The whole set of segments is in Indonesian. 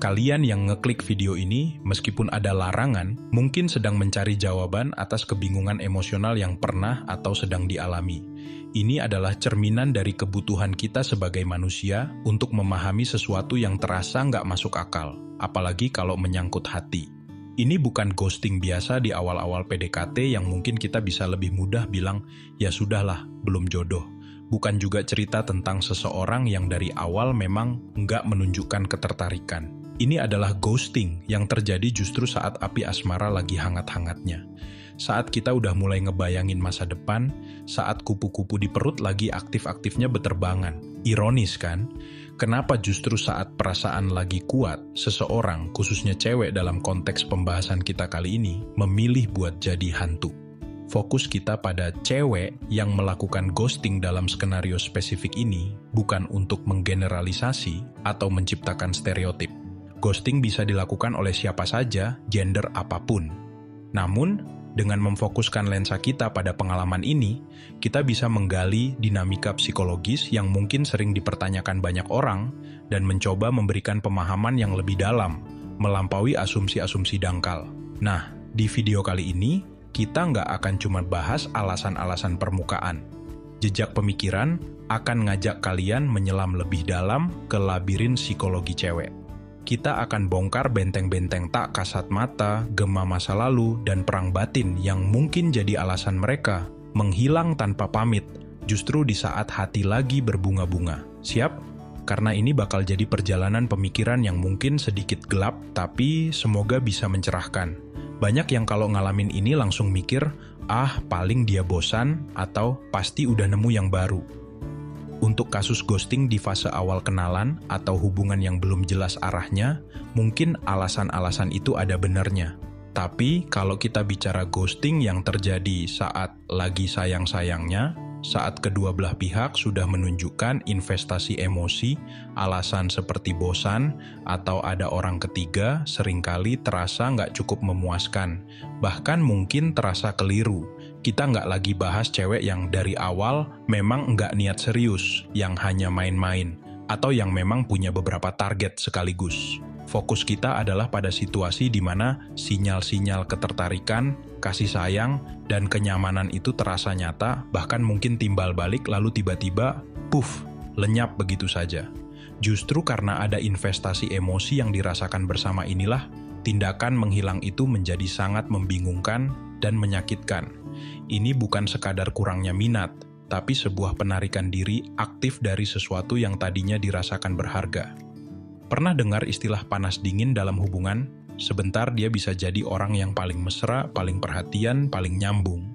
Kalian yang ngeklik video ini, meskipun ada larangan, mungkin sedang mencari jawaban atas kebingungan emosional yang pernah atau sedang dialami. Ini adalah cerminan dari kebutuhan kita sebagai manusia untuk memahami sesuatu yang terasa nggak masuk akal, apalagi kalau menyangkut hati. Ini bukan ghosting biasa di awal-awal PDKT yang mungkin kita bisa lebih mudah bilang, ya sudahlah, belum jodoh. Bukan juga cerita tentang seseorang yang dari awal memang nggak menunjukkan ketertarikan. Ini adalah ghosting yang terjadi justru saat api asmara lagi hangat-hangatnya. Saat kita udah mulai ngebayangin masa depan, saat kupu-kupu di perut lagi aktif-aktifnya beterbangan. Ironis kan? Kenapa justru saat perasaan lagi kuat, seseorang, khususnya cewek dalam konteks pembahasan kita kali ini, memilih buat jadi hantu? Fokus kita pada cewek yang melakukan ghosting dalam skenario spesifik ini bukan untuk menggeneralisasi atau menciptakan stereotip. Ghosting bisa dilakukan oleh siapa saja, gender apapun. Namun, dengan memfokuskan lensa kita pada pengalaman ini, kita bisa menggali dinamika psikologis yang mungkin sering dipertanyakan banyak orang dan mencoba memberikan pemahaman yang lebih dalam, melampaui asumsi-asumsi dangkal. Nah, di video kali ini, kita nggak akan cuma bahas alasan-alasan permukaan. Jejak pemikiran akan ngajak kalian menyelam lebih dalam ke labirin psikologi cewek. Kita akan bongkar benteng-benteng tak kasat mata, gema masa lalu, dan perang batin yang mungkin jadi alasan mereka menghilang tanpa pamit, justru di saat hati lagi berbunga-bunga. Siap? Karena ini bakal jadi perjalanan pemikiran yang mungkin sedikit gelap, tapi semoga bisa mencerahkan. Banyak yang kalau ngalamin ini langsung mikir, paling dia bosan, atau pasti udah nemu yang baru. Untuk kasus ghosting di fase awal kenalan atau hubungan yang belum jelas arahnya, mungkin alasan-alasan itu ada benarnya. Tapi kalau kita bicara ghosting yang terjadi saat lagi sayang-sayangnya, saat kedua belah pihak sudah menunjukkan investasi emosi, alasan seperti bosan, atau ada orang ketiga seringkali terasa nggak cukup memuaskan, bahkan mungkin terasa keliru. Kita nggak lagi bahas cewek yang dari awal memang nggak niat serius, yang hanya main-main, atau yang memang punya beberapa target sekaligus. Fokus kita adalah pada situasi di mana sinyal-sinyal ketertarikan, kasih sayang, dan kenyamanan itu terasa nyata, bahkan mungkin timbal balik lalu tiba-tiba, lenyap begitu saja. Justru karena ada investasi emosi yang dirasakan bersama inilah, tindakan menghilang itu menjadi sangat membingungkan dan menyakitkan. Ini bukan sekadar kurangnya minat, tapi sebuah penarikan diri aktif dari sesuatu yang tadinya dirasakan berharga. Pernah dengar istilah panas dingin dalam hubungan? Sebentar dia bisa jadi orang yang paling mesra, paling perhatian, paling nyambung.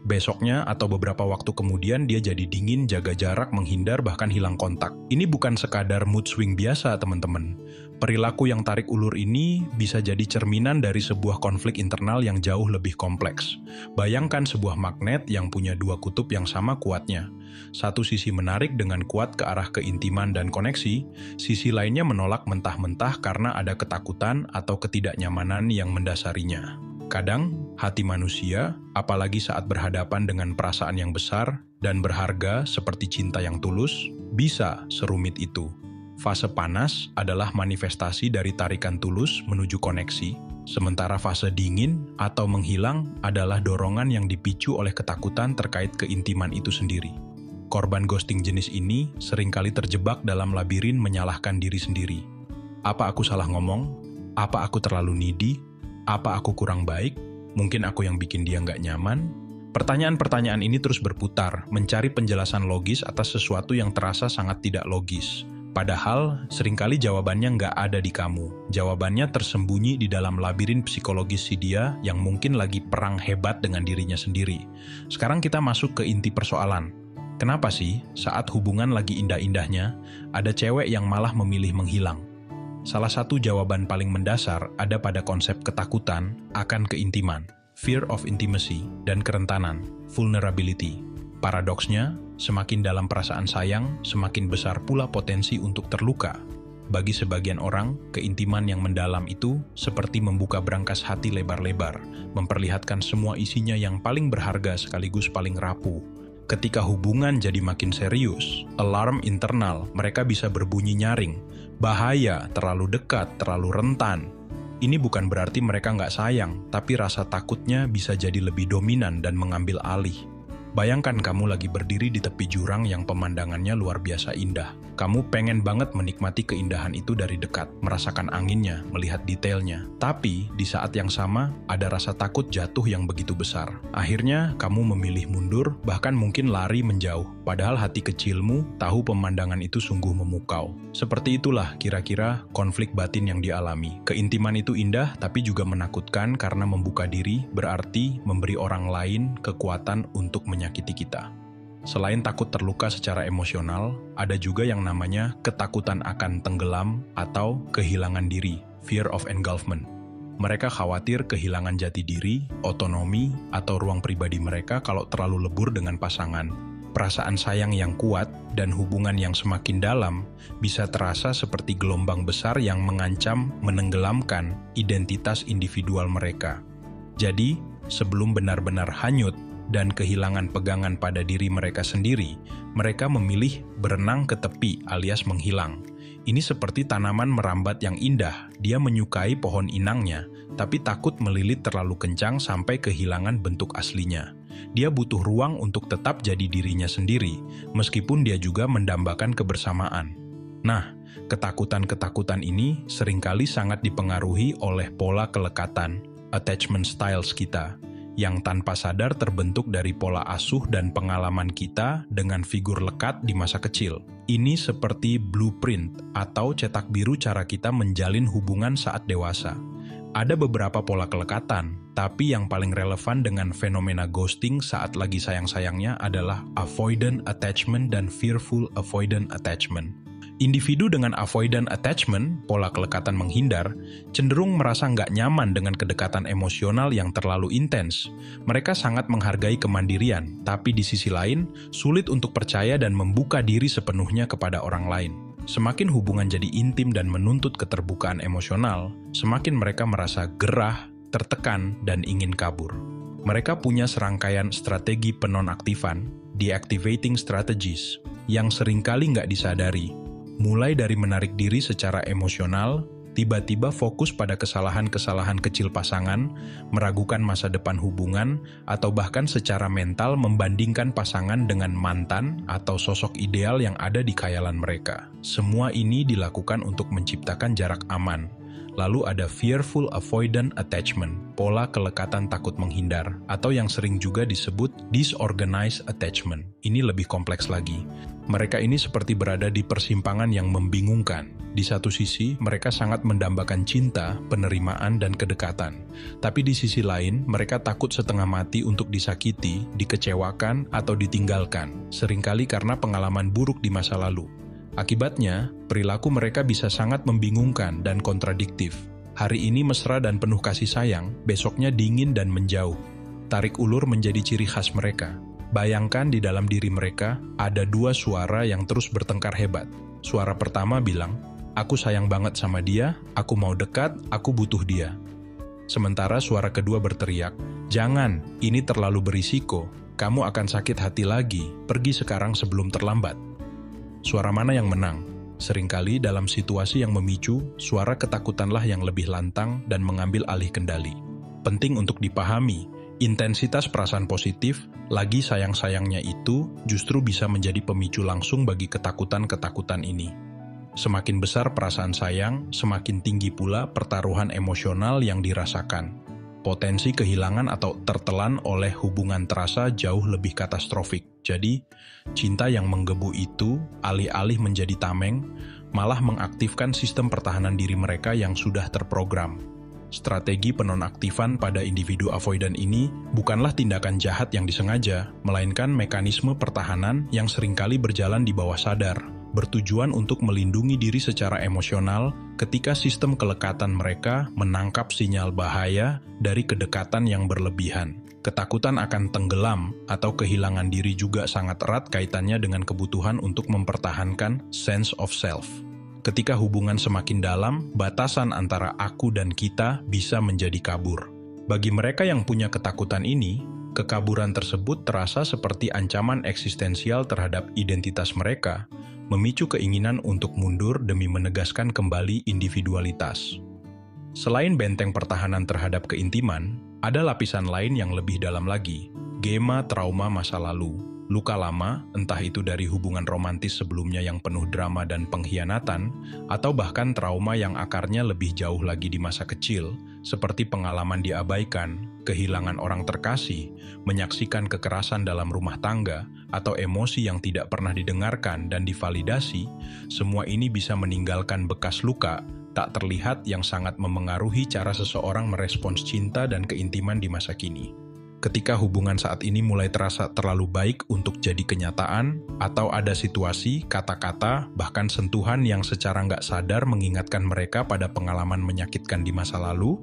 Besoknya atau beberapa waktu kemudian dia jadi dingin, jaga jarak, menghindar, bahkan hilang kontak. Ini bukan sekadar mood swing biasa, teman-teman. Perilaku yang tarik ulur ini bisa jadi cerminan dari sebuah konflik internal yang jauh lebih kompleks. Bayangkan sebuah magnet yang punya dua kutub yang sama kuatnya. Satu sisi menarik dengan kuat ke arah keintiman dan koneksi, sisi lainnya menolak mentah-mentah karena ada ketakutan atau ketidaknyamanan yang mendasarinya. Kadang, hati manusia, apalagi saat berhadapan dengan perasaan yang besar dan berharga seperti cinta yang tulus, bisa serumit itu. Fase panas adalah manifestasi dari tarikan tulus menuju koneksi, sementara fase dingin atau menghilang adalah dorongan yang dipicu oleh ketakutan terkait keintiman itu sendiri. Korban ghosting jenis ini seringkali terjebak dalam labirin menyalahkan diri sendiri. Apa aku salah ngomong? Apa aku terlalu needy? Apa aku kurang baik? Mungkin aku yang bikin dia nggak nyaman? Pertanyaan-pertanyaan ini terus berputar, mencari penjelasan logis atas sesuatu yang terasa sangat tidak logis. Padahal, seringkali jawabannya nggak ada di kamu. Jawabannya tersembunyi di dalam labirin psikologis si dia yang mungkin lagi perang hebat dengan dirinya sendiri. Sekarang kita masuk ke inti persoalan. Kenapa sih saat hubungan lagi indah-indahnya, ada cewek yang malah memilih menghilang? Salah satu jawaban paling mendasar ada pada konsep ketakutan akan keintiman, fear of intimacy, dan kerentanan, vulnerability. Paradoksnya, semakin dalam perasaan sayang, semakin besar pula potensi untuk terluka. Bagi sebagian orang, keintiman yang mendalam itu seperti membuka brankas hati lebar-lebar, memperlihatkan semua isinya yang paling berharga sekaligus paling rapuh. Ketika hubungan jadi makin serius, alarm internal mereka bisa berbunyi nyaring. Bahaya, terlalu dekat, terlalu rentan. Ini bukan berarti mereka nggak sayang, tapi rasa takutnya bisa jadi lebih dominan dan mengambil alih. Bayangkan kamu lagi berdiri di tepi jurang yang pemandangannya luar biasa indah. Kamu pengen banget menikmati keindahan itu dari dekat, merasakan anginnya, melihat detailnya. Tapi, di saat yang sama, ada rasa takut jatuh yang begitu besar. Akhirnya, kamu memilih mundur, bahkan mungkin lari menjauh. Padahal hati kecilmu tahu pemandangan itu sungguh memukau. Seperti itulah kira-kira konflik batin yang dialami. Keintiman itu indah, tapi juga menakutkan karena membuka diri berarti memberi orang lain kekuatan untuk menyakiti kita. Selain takut terluka secara emosional, ada juga yang namanya ketakutan akan tenggelam atau kehilangan diri, fear of engulfment. Mereka khawatir kehilangan jati diri, otonomi, atau ruang pribadi mereka kalau terlalu lebur dengan pasangan. Perasaan sayang yang kuat dan hubungan yang semakin dalam bisa terasa seperti gelombang besar yang mengancam menenggelamkan identitas individual mereka. Jadi, sebelum benar-benar hanyut dan kehilangan pegangan pada diri mereka sendiri, mereka memilih berenang ke tepi alias menghilang. Ini seperti tanaman merambat yang indah, dia menyukai pohon inangnya, tapi takut melilit terlalu kencang sampai kehilangan bentuk aslinya. Dia butuh ruang untuk tetap jadi dirinya sendiri, meskipun dia juga mendambakan kebersamaan. Nah, ketakutan-ketakutan ini seringkali sangat dipengaruhi oleh pola kelekatan, attachment styles kita, yang tanpa sadar terbentuk dari pola asuh dan pengalaman kita dengan figur lekat di masa kecil. Ini seperti blueprint atau cetak biru cara kita menjalin hubungan saat dewasa. Ada beberapa pola kelekatan, tapi yang paling relevan dengan fenomena ghosting saat lagi sayang-sayangnya adalah avoidant attachment dan fearful avoidant attachment. Individu dengan avoidant attachment, pola kelekatan menghindar, cenderung merasa nggak nyaman dengan kedekatan emosional yang terlalu intens. Mereka sangat menghargai kemandirian, tapi di sisi lain, sulit untuk percaya dan membuka diri sepenuhnya kepada orang lain. Semakin hubungan jadi intim dan menuntut keterbukaan emosional, semakin mereka merasa gerah, tertekan, dan ingin kabur. Mereka punya serangkaian strategi penonaktifan, deactivating strategies, yang seringkali nggak disadari. Mulai dari menarik diri secara emosional, tiba-tiba fokus pada kesalahan-kesalahan kecil pasangan, meragukan masa depan hubungan, atau bahkan secara mental membandingkan pasangan dengan mantan atau sosok ideal yang ada di khayalan mereka. Semua ini dilakukan untuk menciptakan jarak aman. Lalu ada fearful avoidant attachment, pola kelekatan takut menghindar, atau yang sering juga disebut disorganized attachment. Ini lebih kompleks lagi. Mereka ini seperti berada di persimpangan yang membingungkan. Di satu sisi, mereka sangat mendambakan cinta, penerimaan, dan kedekatan. Tapi di sisi lain, mereka takut setengah mati untuk disakiti, dikecewakan, atau ditinggalkan, seringkali karena pengalaman buruk di masa lalu. Akibatnya, perilaku mereka bisa sangat membingungkan dan kontradiktif. Hari ini mesra dan penuh kasih sayang, besoknya dingin dan menjauh. Tarik ulur menjadi ciri khas mereka. Bayangkan di dalam diri mereka ada dua suara yang terus bertengkar hebat. Suara pertama bilang, "Aku sayang banget sama dia, aku mau dekat, aku butuh dia." Sementara suara kedua berteriak, "Jangan, ini terlalu berisiko, kamu akan sakit hati lagi, pergi sekarang sebelum terlambat." Suara mana yang menang? Seringkali dalam situasi yang memicu, suara ketakutanlah yang lebih lantang dan mengambil alih kendali. Penting untuk dipahami, intensitas perasaan positif, lagi sayang-sayangnya itu justru bisa menjadi pemicu langsung bagi ketakutan-ketakutan ini. Semakin besar perasaan sayang, semakin tinggi pula pertaruhan emosional yang dirasakan. Potensi kehilangan atau tertelan oleh hubungan terasa jauh lebih katastrofik. Jadi, cinta yang menggebu itu, alih-alih menjadi tameng, malah mengaktifkan sistem pertahanan diri mereka yang sudah terprogram. Strategi penonaktifan pada individu avoidant ini bukanlah tindakan jahat yang disengaja, melainkan mekanisme pertahanan yang seringkali berjalan di bawah sadar, bertujuan untuk melindungi diri secara emosional ketika sistem kelekatan mereka menangkap sinyal bahaya dari kedekatan yang berlebihan. Ketakutan akan tenggelam atau kehilangan diri juga sangat erat kaitannya dengan kebutuhan untuk mempertahankan sense of self. Ketika hubungan semakin dalam, batasan antara aku dan kita bisa menjadi kabur. Bagi mereka yang punya ketakutan ini, kekaburan tersebut terasa seperti ancaman eksistensial terhadap identitas mereka, memicu keinginan untuk mundur demi menegaskan kembali individualitas. Selain benteng pertahanan terhadap keintiman, ada lapisan lain yang lebih dalam lagi, gema trauma masa lalu. Luka lama, entah itu dari hubungan romantis sebelumnya yang penuh drama dan pengkhianatan, atau bahkan trauma yang akarnya lebih jauh lagi di masa kecil, seperti pengalaman diabaikan, kehilangan orang terkasih, menyaksikan kekerasan dalam rumah tangga, atau emosi yang tidak pernah didengarkan dan divalidasi, semua ini bisa meninggalkan bekas luka tak terlihat yang sangat memengaruhi cara seseorang merespons cinta dan keintiman di masa kini. Ketika hubungan saat ini mulai terasa terlalu baik untuk jadi kenyataan, atau ada situasi, kata-kata, bahkan sentuhan yang secara nggak sadar mengingatkan mereka pada pengalaman menyakitkan di masa lalu,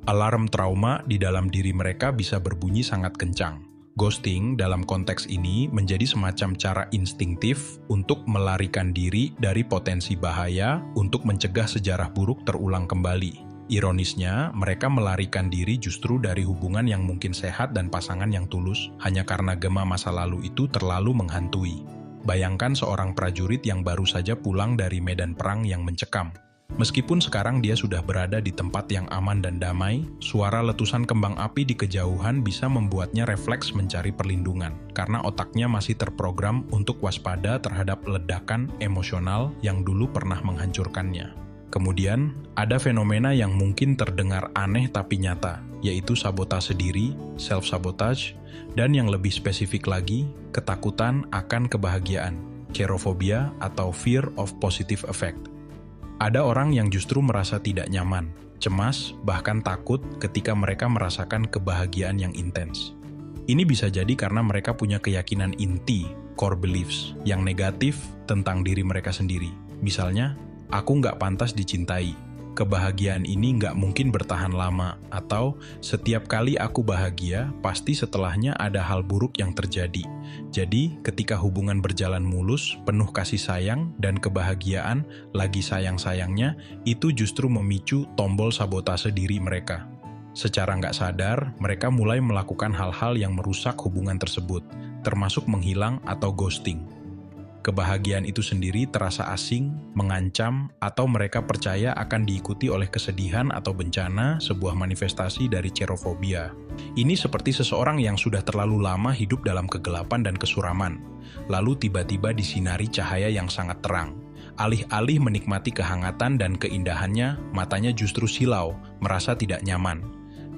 alarm trauma di dalam diri mereka bisa berbunyi sangat kencang. Ghosting dalam konteks ini menjadi semacam cara instingtif untuk melarikan diri dari potensi bahaya untuk mencegah sejarah buruk terulang kembali. Ironisnya, mereka melarikan diri justru dari hubungan yang mungkin sehat dan pasangan yang tulus, hanya karena gema masa lalu itu terlalu menghantui. Bayangkan seorang prajurit yang baru saja pulang dari medan perang yang mencekam. Meskipun sekarang dia sudah berada di tempat yang aman dan damai, suara letusan kembang api di kejauhan bisa membuatnya refleks mencari perlindungan, karena otaknya masih terprogram untuk waspada terhadap ledakan emosional yang dulu pernah menghancurkannya. Kemudian, ada fenomena yang mungkin terdengar aneh tapi nyata, yaitu sabotase diri, self-sabotage, dan yang lebih spesifik lagi, ketakutan akan kebahagiaan, cheirophobia atau fear of positive effect. Ada orang yang justru merasa tidak nyaman, cemas, bahkan takut ketika mereka merasakan kebahagiaan yang intens. Ini bisa jadi karena mereka punya keyakinan inti, core beliefs, yang negatif tentang diri mereka sendiri. Misalnya, aku nggak pantas dicintai, kebahagiaan ini nggak mungkin bertahan lama, atau setiap kali aku bahagia, pasti setelahnya ada hal buruk yang terjadi. Jadi, ketika hubungan berjalan mulus, penuh kasih sayang, dan kebahagiaan, lagi sayang-sayangnya, itu justru memicu tombol sabotase diri mereka. Secara nggak sadar, mereka mulai melakukan hal-hal yang merusak hubungan tersebut, termasuk menghilang atau ghosting. Kebahagiaan itu sendiri terasa asing, mengancam, atau mereka percaya akan diikuti oleh kesedihan atau bencana, sebuah manifestasi dari cheirophobia. Ini seperti seseorang yang sudah terlalu lama hidup dalam kegelapan dan kesuraman, lalu tiba-tiba disinari cahaya yang sangat terang. Alih-alih menikmati kehangatan dan keindahannya, matanya justru silau, merasa tidak nyaman,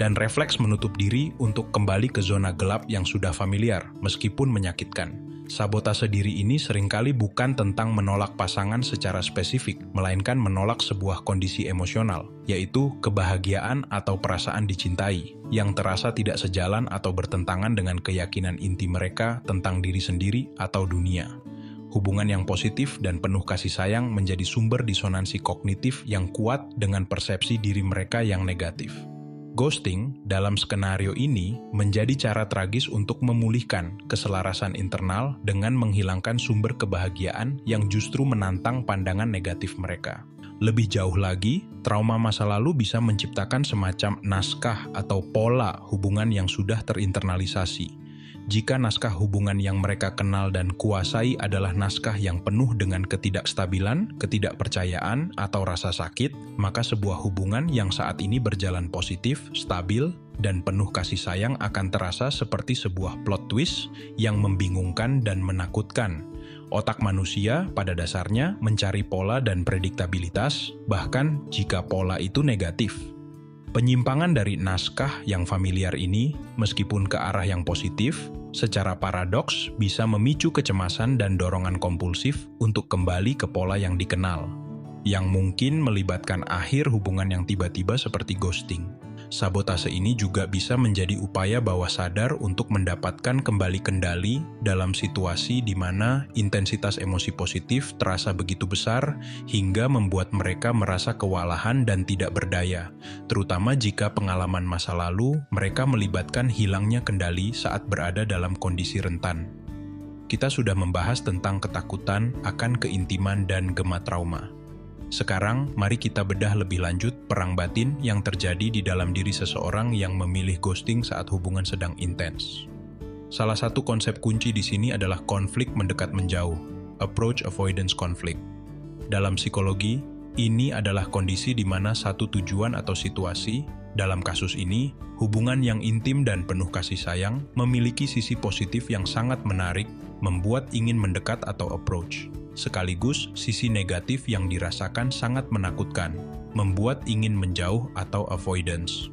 dan refleks menutup diri untuk kembali ke zona gelap yang sudah familiar, meskipun menyakitkan. Sabotase diri ini seringkali bukan tentang menolak pasangan secara spesifik, melainkan menolak sebuah kondisi emosional, yaitu kebahagiaan atau perasaan dicintai, yang terasa tidak sejalan atau bertentangan dengan keyakinan inti mereka tentang diri sendiri atau dunia. Hubungan yang positif dan penuh kasih sayang menjadi sumber disonansi kognitif yang kuat dengan persepsi diri mereka yang negatif. Ghosting dalam skenario ini menjadi cara tragis untuk memulihkan keselarasan internal dengan menghilangkan sumber kebahagiaan yang justru menantang pandangan negatif mereka. Lebih jauh lagi, trauma masa lalu bisa menciptakan semacam naskah atau pola hubungan yang sudah terinternalisasi. Jika naskah hubungan yang mereka kenal dan kuasai adalah naskah yang penuh dengan ketidakstabilan, ketidakpercayaan, atau rasa sakit, maka sebuah hubungan yang saat ini berjalan positif, stabil, dan penuh kasih sayang akan terasa seperti sebuah plot twist yang membingungkan dan menakutkan. Otak manusia pada dasarnya mencari pola dan prediktabilitas, bahkan jika pola itu negatif. Penyimpangan dari naskah yang familiar ini, meskipun ke arah yang positif, secara paradoks bisa memicu kecemasan dan dorongan kompulsif untuk kembali ke pola yang dikenal, yang mungkin melibatkan akhir hubungan yang tiba-tiba seperti ghosting. Sabotase ini juga bisa menjadi upaya bawah sadar untuk mendapatkan kembali kendali dalam situasi di mana intensitas emosi positif terasa begitu besar hingga membuat mereka merasa kewalahan dan tidak berdaya, terutama jika pengalaman masa lalu mereka melibatkan hilangnya kendali saat berada dalam kondisi rentan. Kita sudah membahas tentang ketakutan akan keintiman dan gema trauma. Sekarang, mari kita bedah lebih lanjut perang batin yang terjadi di dalam diri seseorang yang memilih ghosting saat hubungan sedang intens. Salah satu konsep kunci di sini adalah konflik mendekat menjauh. approach avoidance conflict. Dalam psikologi, ini adalah kondisi di mana satu tujuan atau situasi, dalam kasus ini, hubungan yang intim dan penuh kasih sayang, memiliki sisi positif yang sangat menarik, membuat ingin mendekat atau approach. Sekaligus, sisi negatif yang dirasakan sangat menakutkan, membuat ingin menjauh atau avoidance.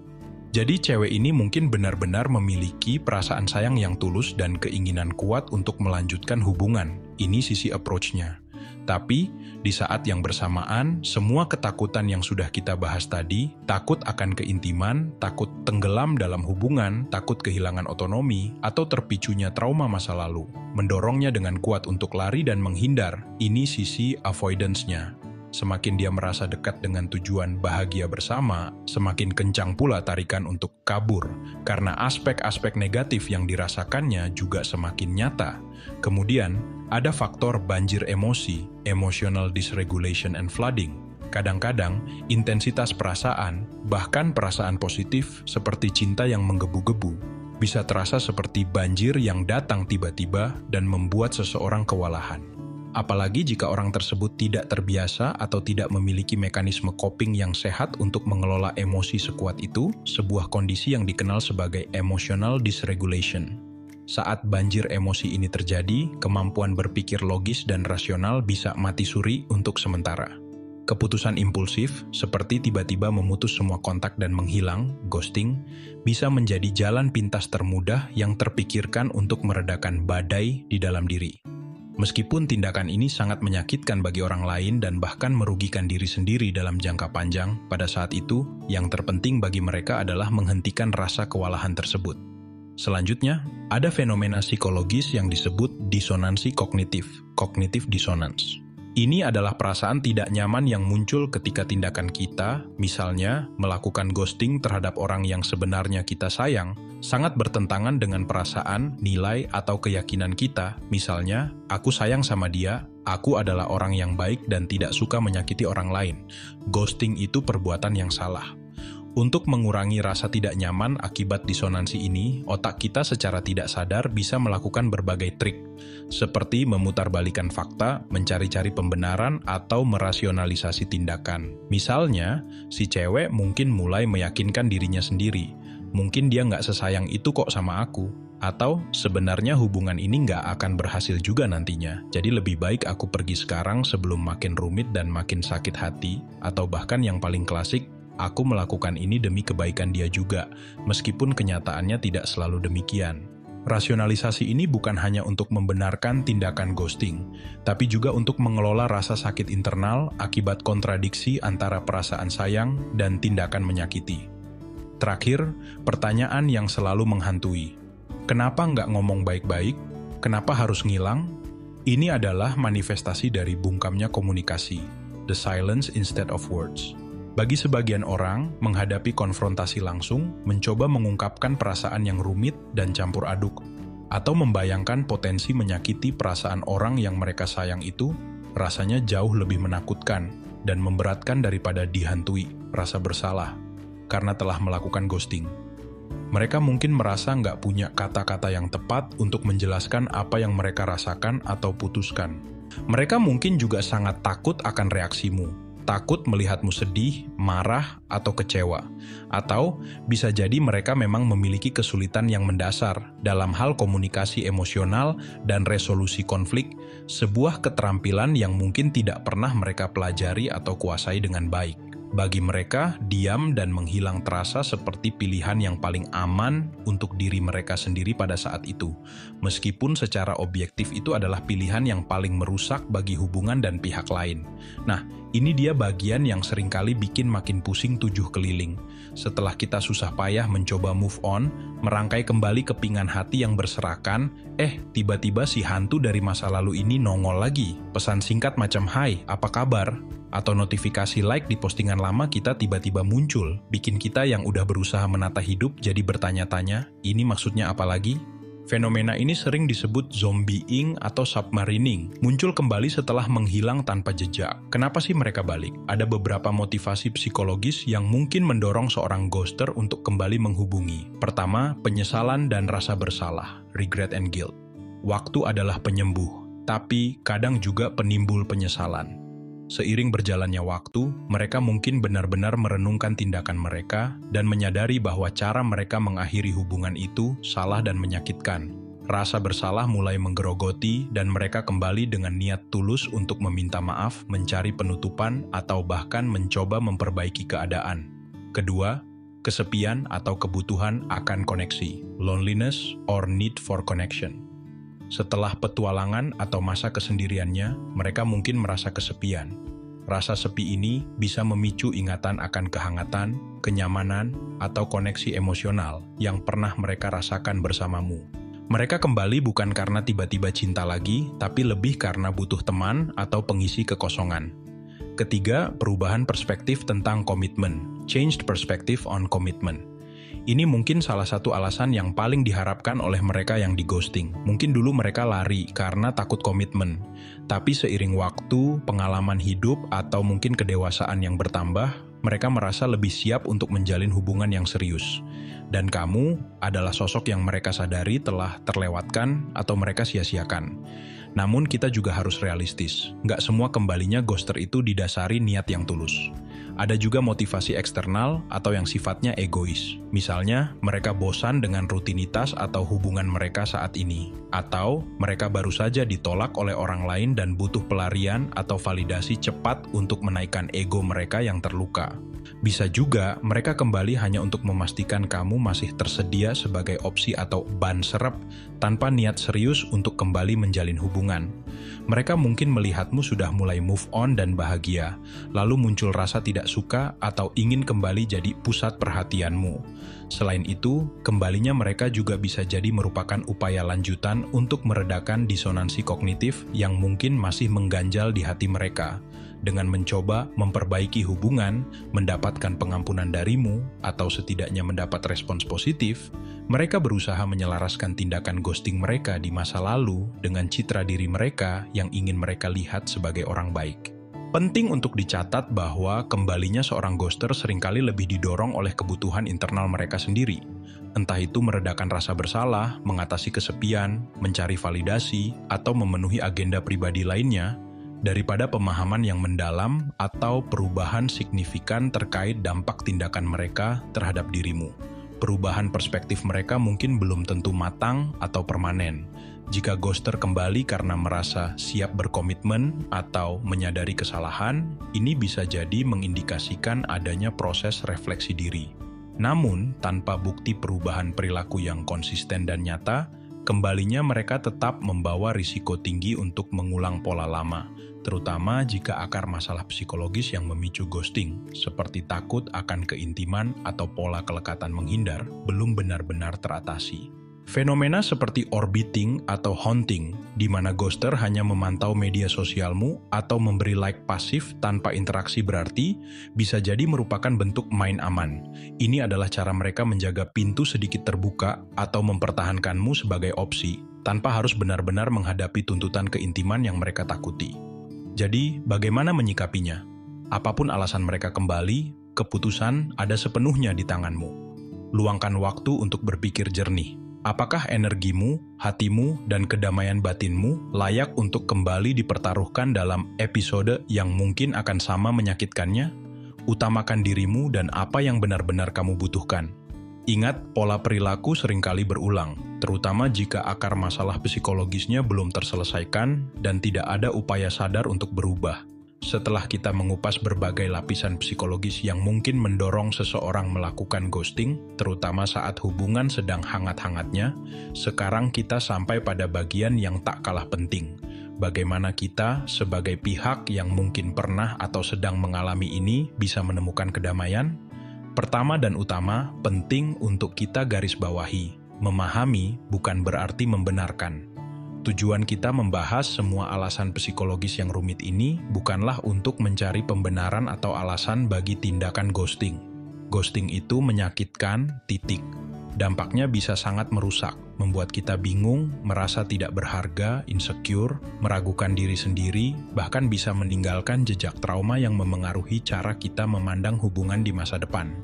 Jadi cewek ini mungkin benar-benar memiliki perasaan sayang yang tulus dan keinginan kuat untuk melanjutkan hubungan. Ini sisi approach-nya. Tapi, di saat yang bersamaan, semua ketakutan yang sudah kita bahas tadi, takut akan keintiman, takut tenggelam dalam hubungan, takut kehilangan otonomi, atau terpicunya trauma masa lalu, mendorongnya dengan kuat untuk lari dan menghindar. Ini sisi avoidance-nya. Semakin dia merasa dekat dengan tujuan bahagia bersama, semakin kencang pula tarikan untuk kabur, karena aspek-aspek negatif yang dirasakannya juga semakin nyata. Kemudian, ada faktor banjir emosi, emotional dysregulation and flooding. Kadang-kadang, intensitas perasaan, bahkan perasaan positif seperti cinta yang menggebu-gebu, bisa terasa seperti banjir yang datang tiba-tiba dan membuat seseorang kewalahan. Apalagi jika orang tersebut tidak terbiasa atau tidak memiliki mekanisme coping yang sehat untuk mengelola emosi sekuat itu, sebuah kondisi yang dikenal sebagai emotional dysregulation. Saat banjir emosi ini terjadi, kemampuan berpikir logis dan rasional bisa mati suri untuk sementara. Keputusan impulsif, seperti tiba-tiba memutus semua kontak dan menghilang, ghosting, bisa menjadi jalan pintas termudah yang terpikirkan untuk meredakan badai di dalam diri. Meskipun tindakan ini sangat menyakitkan bagi orang lain dan bahkan merugikan diri sendiri dalam jangka panjang, pada saat itu, yang terpenting bagi mereka adalah menghentikan rasa kewalahan tersebut. Selanjutnya, ada fenomena psikologis yang disebut disonansi kognitif, cognitive dissonance. Ini adalah perasaan tidak nyaman yang muncul ketika tindakan kita, misalnya melakukan ghosting terhadap orang yang sebenarnya kita sayang, sangat bertentangan dengan perasaan, nilai, atau keyakinan kita. Misalnya, aku sayang sama dia, aku adalah orang yang baik dan tidak suka menyakiti orang lain. Ghosting itu perbuatan yang salah. Untuk mengurangi rasa tidak nyaman akibat disonansi ini, otak kita secara tidak sadar bisa melakukan berbagai trik, seperti memutarbalikkan fakta, mencari-cari pembenaran, atau merasionalisasi tindakan. Misalnya, si cewek mungkin mulai meyakinkan dirinya sendiri, mungkin dia nggak sesayang itu kok sama aku, atau sebenarnya hubungan ini nggak akan berhasil juga nantinya, jadi lebih baik aku pergi sekarang sebelum makin rumit dan makin sakit hati, atau bahkan yang paling klasik, aku melakukan ini demi kebaikan dia juga, meskipun kenyataannya tidak selalu demikian. Rasionalisasi ini bukan hanya untuk membenarkan tindakan ghosting, tapi juga untuk mengelola rasa sakit internal akibat kontradiksi antara perasaan sayang dan tindakan menyakiti. Terakhir, pertanyaan yang selalu menghantui. Kenapa nggak ngomong baik-baik? Kenapa harus ngilang? Ini adalah manifestasi dari bungkamnya komunikasi, the silence instead of words. Bagi sebagian orang, menghadapi konfrontasi langsung, mencoba mengungkapkan perasaan yang rumit dan campur aduk, atau membayangkan potensi menyakiti perasaan orang yang mereka sayang itu, rasanya jauh lebih menakutkan dan memberatkan daripada dihantui rasa bersalah karena telah melakukan ghosting. Mereka mungkin merasa nggak punya kata-kata yang tepat untuk menjelaskan apa yang mereka rasakan atau putuskan. Mereka mungkin juga sangat takut akan reaksimu, takut melihatmu sedih, marah, atau kecewa. Atau bisa jadi mereka memang memiliki kesulitan yang mendasar dalam hal komunikasi emosional dan resolusi konflik, sebuah keterampilan yang mungkin tidak pernah mereka pelajari atau kuasai dengan baik. Bagi mereka, diam dan menghilang terasa seperti pilihan yang paling aman untuk diri mereka sendiri pada saat itu, meskipun secara objektif itu adalah pilihan yang paling merusak bagi hubungan dan pihak lain. Nah, ini dia bagian yang seringkali bikin makin pusing tujuh keliling. Setelah kita susah payah mencoba move on, merangkai kembali kepingan hati yang berserakan, tiba-tiba si hantu dari masa lalu ini nongol lagi. Pesan singkat macam, "Hai, apa kabar?" Atau notifikasi like di postingan lama kita tiba-tiba muncul, bikin kita yang udah berusaha menata hidup jadi bertanya-tanya, ini maksudnya apa lagi? Fenomena ini sering disebut zombieing atau submarining, muncul kembali setelah menghilang tanpa jejak. Kenapa sih mereka balik? Ada beberapa motivasi psikologis yang mungkin mendorong seorang ghoster untuk kembali menghubungi. Pertama, penyesalan dan rasa bersalah, regret and guilt. Waktu adalah penyembuh. tapi kadang juga penimbul penyesalan. Seiring berjalannya waktu, mereka mungkin benar-benar merenungkan tindakan mereka dan menyadari bahwa cara mereka mengakhiri hubungan itu salah dan menyakitkan. Rasa bersalah mulai menggerogoti dan mereka kembali dengan niat tulus untuk meminta maaf, mencari penutupan, atau bahkan mencoba memperbaiki keadaan. Kedua, kesepian atau kebutuhan akan koneksi, loneliness or need for connection. Setelah petualangan atau masa kesendiriannya, mereka mungkin merasa kesepian. Rasa sepi ini bisa memicu ingatan akan kehangatan, kenyamanan, atau koneksi emosional yang pernah mereka rasakan bersamamu. Mereka kembali bukan karena tiba-tiba cinta lagi, tapi lebih karena butuh teman atau pengisi kekosongan. Ketiga, perubahan perspektif tentang komitmen, changed perspective on commitment. Ini mungkin salah satu alasan yang paling diharapkan oleh mereka yang di-ghosting. Mungkin dulu mereka lari karena takut komitmen. Tapi seiring waktu, pengalaman hidup, atau mungkin kedewasaan yang bertambah, mereka merasa lebih siap untuk menjalin hubungan yang serius. Dan kamu adalah sosok yang mereka sadari telah terlewatkan atau mereka sia-siakan. Namun kita juga harus realistis. Nggak semua kembalinya ghoster itu didasari niat yang tulus. Ada juga motivasi eksternal atau yang sifatnya egois. Misalnya, mereka bosan dengan rutinitas atau hubungan mereka saat ini. Atau, mereka baru saja ditolak oleh orang lain dan butuh pelarian atau validasi cepat untuk menaikkan ego mereka yang terluka. Bisa juga, mereka kembali hanya untuk memastikan kamu masih tersedia sebagai opsi atau ban serep tanpa niat serius untuk kembali menjalin hubungan. Mereka mungkin melihatmu sudah mulai move on dan bahagia, lalu muncul rasa tidak suka atau ingin kembali jadi pusat perhatianmu. Selain itu, kembalinya mereka juga bisa jadi merupakan upaya lanjutan untuk meredakan disonansi kognitif yang mungkin masih mengganjal di hati mereka. Dengan mencoba memperbaiki hubungan, mendapatkan pengampunan darimu, atau setidaknya mendapat respons positif, mereka berusaha menyelaraskan tindakan ghosting mereka di masa lalu dengan citra diri mereka yang ingin mereka lihat sebagai orang baik. Penting untuk dicatat bahwa kembalinya seorang ghoster seringkali lebih didorong oleh kebutuhan internal mereka sendiri. Entah itu meredakan rasa bersalah, mengatasi kesepian, mencari validasi, atau memenuhi agenda pribadi lainnya, daripada pemahaman yang mendalam atau perubahan signifikan terkait dampak tindakan mereka terhadap dirimu. Perubahan perspektif mereka mungkin belum tentu matang atau permanen. Jika ghoster kembali karena merasa siap berkomitmen atau menyadari kesalahan, ini bisa jadi mengindikasikan adanya proses refleksi diri. Namun, tanpa bukti perubahan perilaku yang konsisten dan nyata, kembalinya mereka tetap membawa risiko tinggi untuk mengulang pola lama, terutama jika akar masalah psikologis yang memicu ghosting, seperti takut akan keintiman atau pola kelekatan menghindar, belum benar-benar teratasi. Fenomena seperti orbiting atau haunting, di mana ghoster hanya memantau media sosialmu atau memberi like pasif tanpa interaksi berarti, bisa jadi merupakan bentuk main aman. Ini adalah cara mereka menjaga pintu sedikit terbuka atau mempertahankanmu sebagai opsi, tanpa harus benar-benar menghadapi tuntutan keintiman yang mereka takuti. Jadi, bagaimana menyikapinya? Apapun alasan mereka kembali, keputusan ada sepenuhnya di tanganmu. Luangkan waktu untuk berpikir jernih. Apakah energimu, hatimu, dan kedamaian batinmu layak untuk kembali dipertaruhkan dalam episode yang mungkin akan sama menyakitkannya? Utamakan dirimu dan apa yang benar-benar kamu butuhkan. Ingat, pola perilaku seringkali berulang, terutama jika akar masalah psikologisnya belum terselesaikan dan tidak ada upaya sadar untuk berubah. Setelah kita mengupas berbagai lapisan psikologis yang mungkin mendorong seseorang melakukan ghosting, terutama saat hubungan sedang hangat-hangatnya, sekarang kita sampai pada bagian yang tak kalah penting. Bagaimana kita, sebagai pihak yang mungkin pernah atau sedang mengalami ini, bisa menemukan kedamaian? Pertama dan utama, penting untuk kita garis bawahi. Memahami bukan berarti membenarkan. Tujuan kita membahas semua alasan psikologis yang rumit ini bukanlah untuk mencari pembenaran atau alasan bagi tindakan ghosting. Ghosting itu menyakitkan, titik. Dampaknya bisa sangat merusak, membuat kita bingung, merasa tidak berharga, insecure, meragukan diri sendiri, bahkan bisa meninggalkan jejak trauma yang memengaruhi cara kita memandang hubungan di masa depan.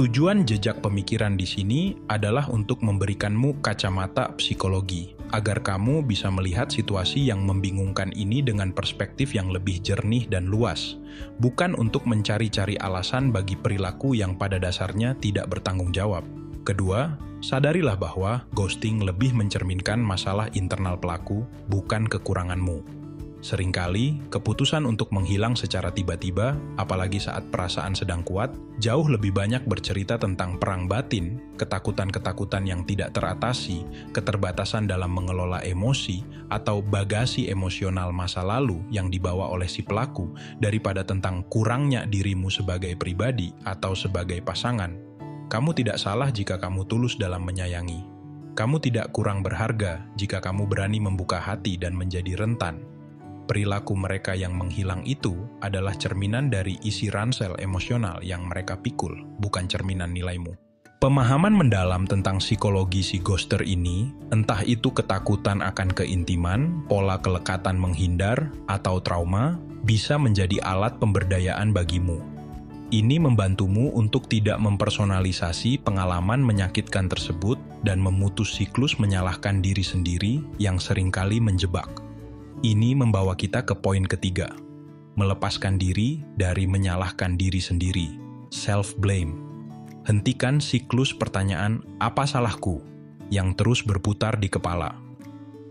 Tujuan jejak pemikiran di sini adalah untuk memberikanmu kacamata psikologi, agar kamu bisa melihat situasi yang membingungkan ini dengan perspektif yang lebih jernih dan luas, bukan untuk mencari-cari alasan bagi perilaku yang pada dasarnya tidak bertanggung jawab. Kedua, sadarilah bahwa ghosting lebih mencerminkan masalah internal pelaku, bukan kekuranganmu. Seringkali, keputusan untuk menghilang secara tiba-tiba, apalagi saat perasaan sedang kuat, jauh lebih banyak bercerita tentang perang batin, ketakutan-ketakutan yang tidak teratasi, keterbatasan dalam mengelola emosi, atau bagasi emosional masa lalu yang dibawa oleh si pelaku, daripada tentang kurangnya dirimu sebagai pribadi atau sebagai pasangan. Kamu tidak salah jika kamu tulus dalam menyayangi. Kamu tidak kurang berharga jika kamu berani membuka hati dan menjadi rentan. Perilaku mereka yang menghilang itu adalah cerminan dari isi ransel emosional yang mereka pikul, bukan cerminan nilaimu. Pemahaman mendalam tentang psikologi si ghoster ini, entah itu ketakutan akan keintiman, pola kelekatan menghindar, atau trauma, bisa menjadi alat pemberdayaan bagimu. Ini membantumu untuk tidak mempersonalisasi pengalaman menyakitkan tersebut dan memutus siklus menyalahkan diri sendiri yang seringkali menjebak. Ini membawa kita ke poin ketiga, melepaskan diri dari menyalahkan diri sendiri, self-blame. Hentikan siklus pertanyaan, apa salahku, yang terus berputar di kepala.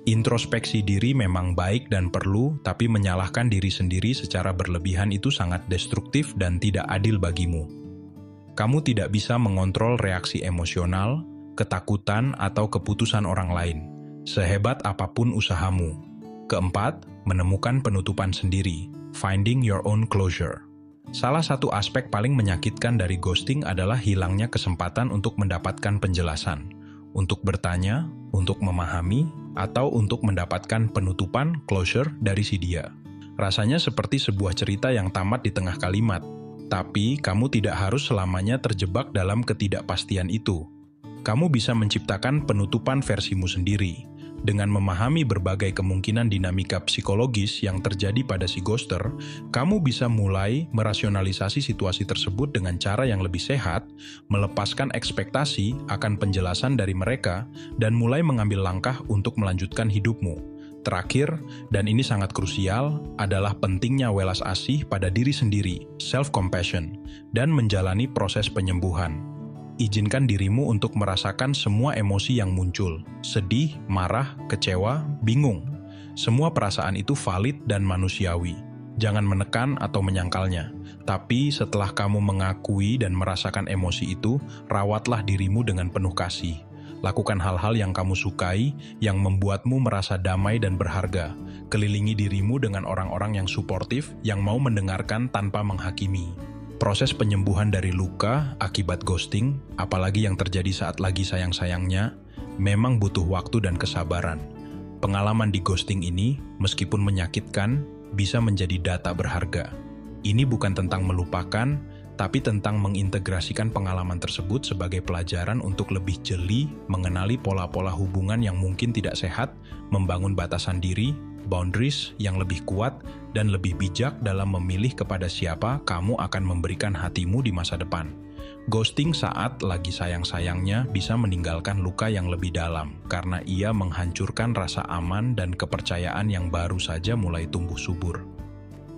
Introspeksi diri memang baik dan perlu, tapi menyalahkan diri sendiri secara berlebihan itu sangat destruktif dan tidak adil bagimu. Kamu tidak bisa mengontrol reaksi emosional, ketakutan, atau keputusan orang lain, sehebat apapun usahamu. Keempat, menemukan penutupan sendiri, finding your own closure. Salah satu aspek paling menyakitkan dari ghosting adalah hilangnya kesempatan untuk mendapatkan penjelasan, untuk bertanya, untuk memahami, atau untuk mendapatkan penutupan, closure, dari si dia. Rasanya seperti sebuah cerita yang tamat di tengah kalimat, tapi kamu tidak harus selamanya terjebak dalam ketidakpastian itu. Kamu bisa menciptakan penutupan versimu sendiri. Dengan memahami berbagai kemungkinan dinamika psikologis yang terjadi pada si ghoster, kamu bisa mulai merasionalisasi situasi tersebut dengan cara yang lebih sehat, melepaskan ekspektasi akan penjelasan dari mereka, dan mulai mengambil langkah untuk melanjutkan hidupmu. Terakhir, dan ini sangat krusial, adalah pentingnya welas asih pada diri sendiri, self-compassion, dan menjalani proses penyembuhan. Izinkan dirimu untuk merasakan semua emosi yang muncul, sedih, marah, kecewa, bingung. Semua perasaan itu valid dan manusiawi. Jangan menekan atau menyangkalnya. Tapi setelah kamu mengakui dan merasakan emosi itu, rawatlah dirimu dengan penuh kasih. Lakukan hal-hal yang kamu sukai, yang membuatmu merasa damai dan berharga. Kelilingi dirimu dengan orang-orang yang suportif, yang mau mendengarkan tanpa menghakimi. Proses penyembuhan dari luka akibat ghosting, apalagi yang terjadi saat lagi sayang-sayangnya, memang butuh waktu dan kesabaran. Pengalaman di ghosting ini, meskipun menyakitkan, bisa menjadi data berharga. Ini bukan tentang melupakan, tapi tentang mengintegrasikan pengalaman tersebut sebagai pelajaran untuk lebih jeli, mengenali pola-pola hubungan yang mungkin tidak sehat, membangun batasan diri, boundaries yang lebih kuat, dan lebih bijak dalam memilih kepada siapa kamu akan memberikan hatimu di masa depan. Ghosting saat lagi sayang-sayangnya bisa meninggalkan luka yang lebih dalam, karena ia menghancurkan rasa aman dan kepercayaan yang baru saja mulai tumbuh subur.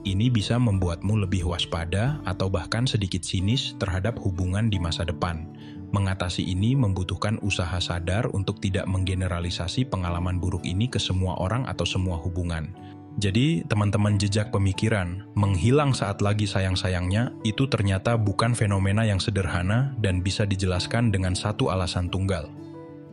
Ini bisa membuatmu lebih waspada atau bahkan sedikit sinis terhadap hubungan di masa depan. Mengatasi ini membutuhkan usaha sadar untuk tidak menggeneralisasi pengalaman buruk ini ke semua orang atau semua hubungan. Jadi, teman-teman jejak pemikiran, menghilang saat lagi sayang-sayangnya itu ternyata bukan fenomena yang sederhana dan bisa dijelaskan dengan satu alasan tunggal.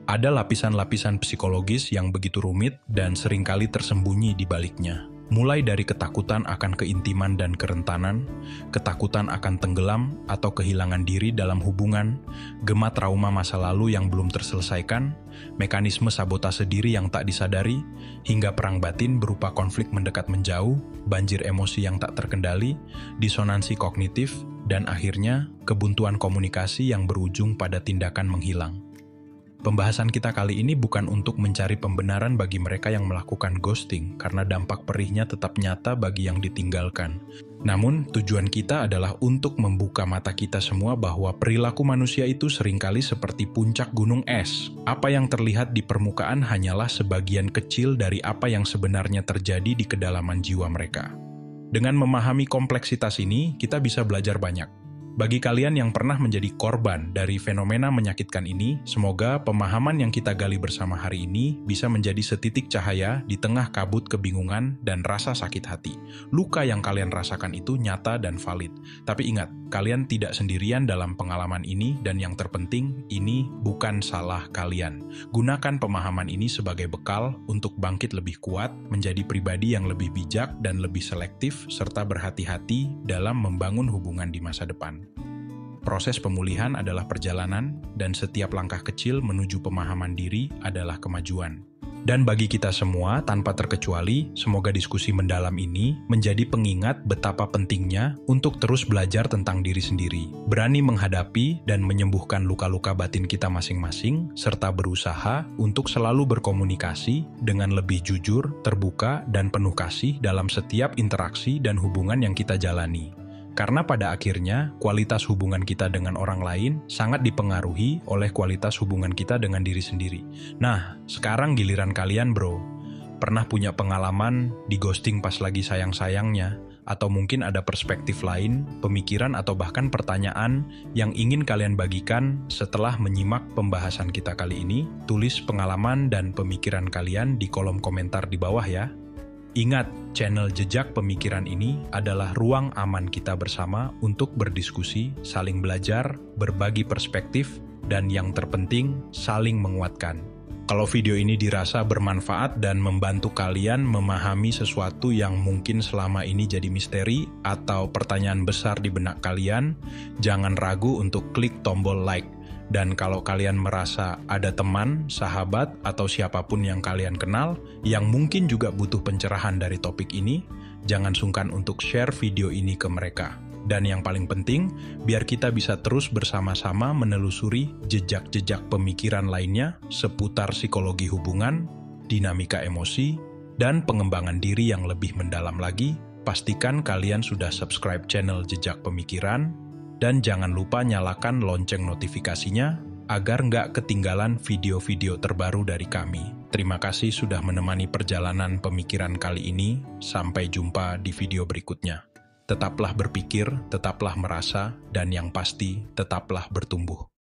Ada lapisan-lapisan psikologis yang begitu rumit dan seringkali tersembunyi di baliknya. Mulai dari ketakutan akan keintiman dan kerentanan, ketakutan akan tenggelam atau kehilangan diri dalam hubungan, gema trauma masa lalu yang belum terselesaikan, mekanisme sabotase diri yang tak disadari, hingga perang batin berupa konflik mendekat menjauh, banjir emosi yang tak terkendali, disonansi kognitif, dan akhirnya kebuntuan komunikasi yang berujung pada tindakan menghilang. Pembahasan kita kali ini bukan untuk mencari pembenaran bagi mereka yang melakukan ghosting, karena dampak perihnya tetap nyata bagi yang ditinggalkan. Namun, tujuan kita adalah untuk membuka mata kita semua bahwa perilaku manusia itu seringkali seperti puncak gunung es. Apa yang terlihat di permukaan hanyalah sebagian kecil dari apa yang sebenarnya terjadi di kedalaman jiwa mereka. Dengan memahami kompleksitas ini, kita bisa belajar banyak. Bagi kalian yang pernah menjadi korban dari fenomena menyakitkan ini, semoga pemahaman yang kita gali bersama hari ini bisa menjadi setitik cahaya di tengah kabut kebingungan dan rasa sakit hati. Luka yang kalian rasakan itu nyata dan valid. Tapi ingat, kalian tidak sendirian dalam pengalaman ini, dan yang terpenting, ini bukan salah kalian. Gunakan pemahaman ini sebagai bekal untuk bangkit lebih kuat, menjadi pribadi yang lebih bijak dan lebih selektif, serta berhati-hati dalam membangun hubungan di masa depan. Proses pemulihan adalah perjalanan, dan setiap langkah kecil menuju pemahaman diri adalah kemajuan. Dan bagi kita semua, tanpa terkecuali, semoga diskusi mendalam ini menjadi pengingat betapa pentingnya untuk terus belajar tentang diri sendiri, berani menghadapi dan menyembuhkan luka-luka batin kita masing-masing, serta berusaha untuk selalu berkomunikasi dengan lebih jujur, terbuka, dan penuh kasih dalam setiap interaksi dan hubungan yang kita jalani. Karena pada akhirnya, kualitas hubungan kita dengan orang lain sangat dipengaruhi oleh kualitas hubungan kita dengan diri sendiri. Nah, sekarang giliran kalian, bro. Pernah punya pengalaman di ghosting pas lagi sayang-sayangnya? Atau mungkin ada perspektif lain, pemikiran, atau bahkan pertanyaan yang ingin kalian bagikan setelah menyimak pembahasan kita kali ini? Tulis pengalaman dan pemikiran kalian di kolom komentar di bawah ya. Ingat, channel Jejak Pemikiran ini adalah ruang aman kita bersama untuk berdiskusi, saling belajar, berbagi perspektif, dan yang terpenting, saling menguatkan. Kalau video ini dirasa bermanfaat dan membantu kalian memahami sesuatu yang mungkin selama ini jadi misteri atau pertanyaan besar di benak kalian, jangan ragu untuk klik tombol like. Dan kalau kalian merasa ada teman, sahabat, atau siapapun yang kalian kenal yang mungkin juga butuh pencerahan dari topik ini, jangan sungkan untuk share video ini ke mereka. Dan yang paling penting, biar kita bisa terus bersama-sama menelusuri jejak-jejak pemikiran lainnya seputar psikologi hubungan, dinamika emosi, dan pengembangan diri yang lebih mendalam lagi, pastikan kalian sudah subscribe channel Jejak Pemikiran, dan jangan lupa nyalakan lonceng notifikasinya agar nggak ketinggalan video-video terbaru dari kami. Terima kasih sudah menemani perjalanan pemikiran kali ini. Sampai jumpa di video berikutnya. Tetaplah berpikir, tetaplah merasa, dan yang pasti tetaplah bertumbuh.